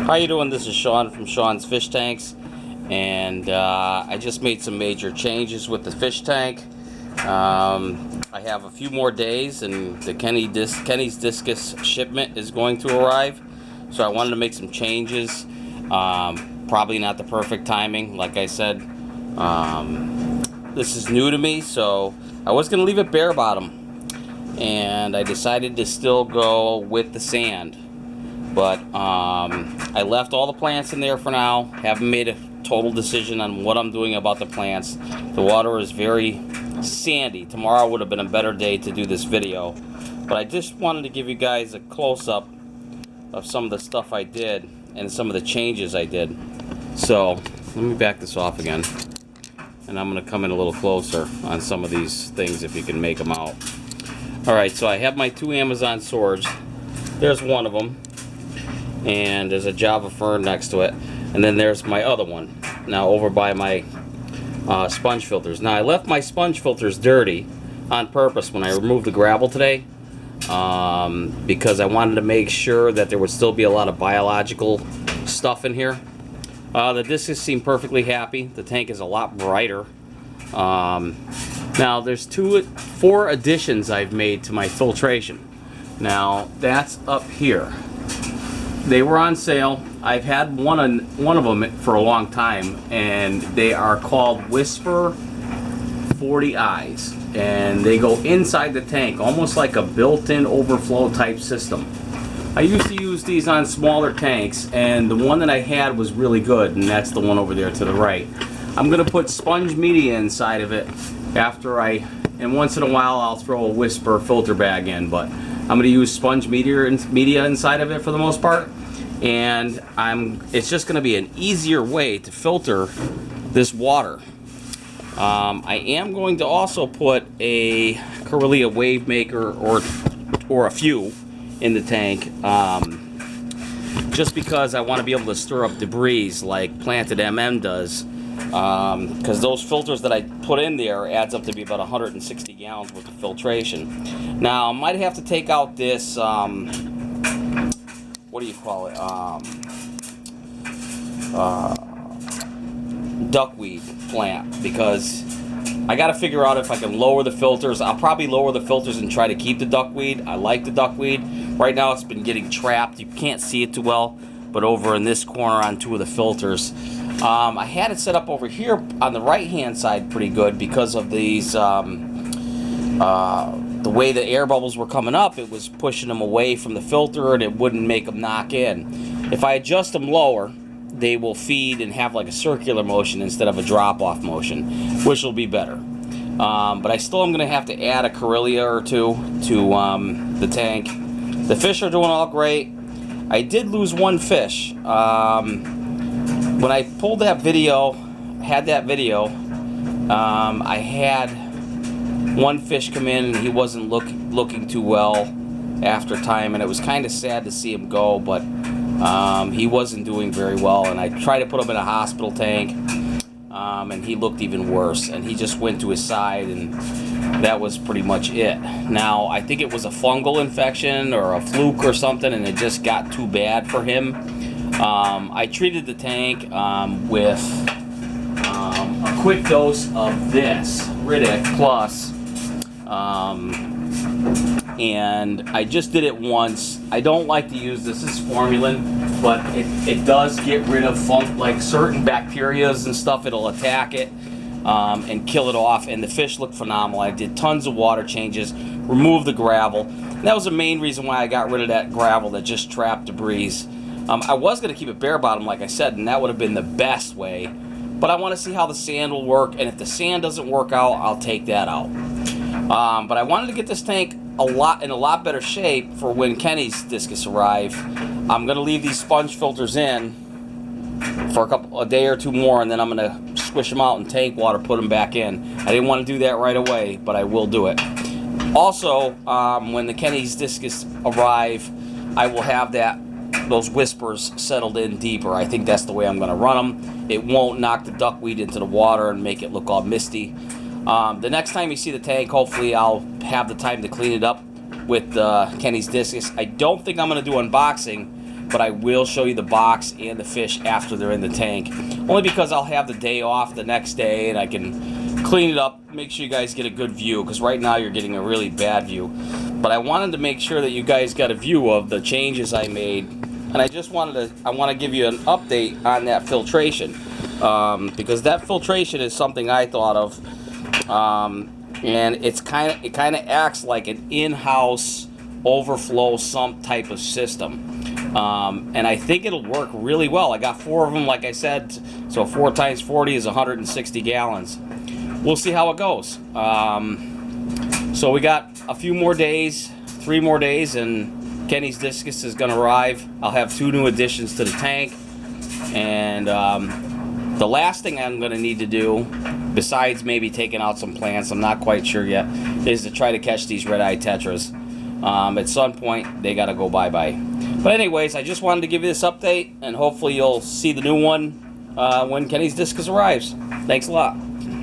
How you doing? This is Shawn from Shawn's Fish Tanks, and I just made some major changes with the fish tank. I have a few more days and the Kenny's discus shipment is going to arrive, so I wanted to make some changes. Probably not the perfect timing, like I said. This is new to me, so I was going to leave it bare bottom, and I decided to still go with the sand. But I left all the plants in there for now. Haven't made a total decision on what I'm doing about the plants. The water is very sandy. Tomorrow would have been a better day to do this video. But I just wanted to give you guys a close-up of some of the stuff I did and some of the changes I did. So let me back this off again. And I'm going to come in a little closer on some of these things if you can make them out. Alright, so I have my two Amazon swords. There's one of them. And there's a Java fern next to it, and then there's my other one now over by my sponge filters. Now I left my sponge filters dirty on purpose when I removed the gravel today, because I wanted to make sure that there would still be a lot of biological stuff in here. The discus seem perfectly happy. The tank is a lot brighter. Now there's 4 additions I've made to my filtration. Now that's up here. They were on sale. I've had one of them for a long time, and they are called Whisper 40 Eyes, and they go inside the tank, almost like a built-in overflow type system. I used to use these on smaller tanks, and the one that I had was really good, and that's the one over there to the right. I'm going to put sponge media inside of it and once in a while I'll throw a Whisper filter bag in, but I'm going to use sponge media inside of it for the most part, and it's just going to be an easier way to filter this water. I am going to also put a Corellia wave maker or a few in the tank, just because I want to be able to stir up debris like Planted MM does, because those filters that I put in there adds up to be about 160 gallons worth of filtration. Now I might have to take out this what do you call it, duckweed plant, because I got to figure out if I can lower the filters. I'll probably lower the filters and try to keep the duckweed. I like the duckweed. Right now it's been getting trapped. You can't see it too well, but over in this corner on 2 of the filters. I had it set up over here on the right hand side pretty good because of these the way the air bubbles were coming up. It was pushing them away from the filter and it wouldn't make them knock in. If I adjust them lower, they will feed and have like a circular motion instead of a drop-off motion, which will be better. But I still am going to have to add a Corellia or 2 to the tank. The fish are doing all great. I did lose one fish. When I pulled that video, I had one fish come in and he wasn't looking too well after time, and it was kind of sad to see him go, but he wasn't doing very well, and I tried to put him in a hospital tank, and he looked even worse, and he just went to his side, and that was pretty much it. Now I think it was a fungal infection or a fluke or something, and it just got too bad for him. I treated the tank with a quick dose of this Riddick Plus, and I just did it once. I don't like to use this as formalin, but it does get rid of like certain bacterias and stuff. It'll attack it and kill it off, and the fish look phenomenal. I did tons of water changes, removed the gravel. And that was the main reason why I got rid of that gravel that just trapped debris. I was going to keep it bare bottom, like I said, and that would have been the best way. But I want to see how the sand will work, and if the sand doesn't work out, I'll take that out. But I wanted to get this tank in a lot better shape for when Kenny's discus arrive. I'm going to leave these sponge filters in for a day or 2 more, and then I'm going to squish them out in tank water, put them back in. I didn't want to do that right away, but I will do it. Also, when the Kenny's discus arrive, I will have those whispers settled in deeper. I think that's the way I'm going to run them. It won't knock the duckweed into the water and make it look all misty. The next time you see the tank, hopefully I'll have the time to clean it up with Kenny's discus. I don't think I'm going to do unboxing but I will show you the box and the fish after they're in the tank. Only because I'll have the day off the next day and I can clean it up, make sure you guys get a good view, because right now you're getting a really bad view. But I wanted to make sure that you guys got a view of the changes I made, and I want to give you an update on that filtration, because that filtration is something I thought of, and it kind of acts like an in-house overflow sump type of system. And I think it'll work really well. I got 4 of them, like I said, so 4 times 40 is 160 gallons. We'll see how it goes. So we got a few more days, 3 more days, and Kenny's discus is going to arrive. I'll have 2 new additions to the tank. And the last thing I'm going to need to do, besides maybe taking out some plants, I'm not quite sure yet, is to try to catch these red-eye tetras. At some point, they got to go bye-bye. But anyways, I just wanted to give you this update, and hopefully you'll see the new one when Kenny's discus arrives. Thanks a lot.